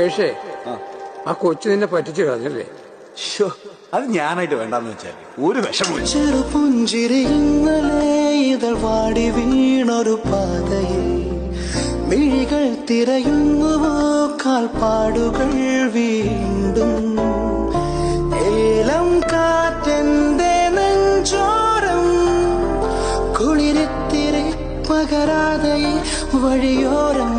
മഹേഷേ, ആ കൊച്ചു നിന്നെ പറ്റിച്ചു കളഞ്ഞല്ലേ? അത് ഞാനായിട്ട് വേണ്ടാന്ന് വെച്ചാൽ ഒരു വിഷമം. ചെറുപുഞ്ചിരിയുന്നലേ ഇതൾ വാടി വീണൊരു പാതയിൽ മിഴികൾ തിരയുന്നുവോ കാൽപ്പാടുകൾ വീണ്ടും. ഏലം കാറ്റെന്റെ നെഞ്ചോരം കുളിരിത്തിരി പകരാതെ വഴിയോരം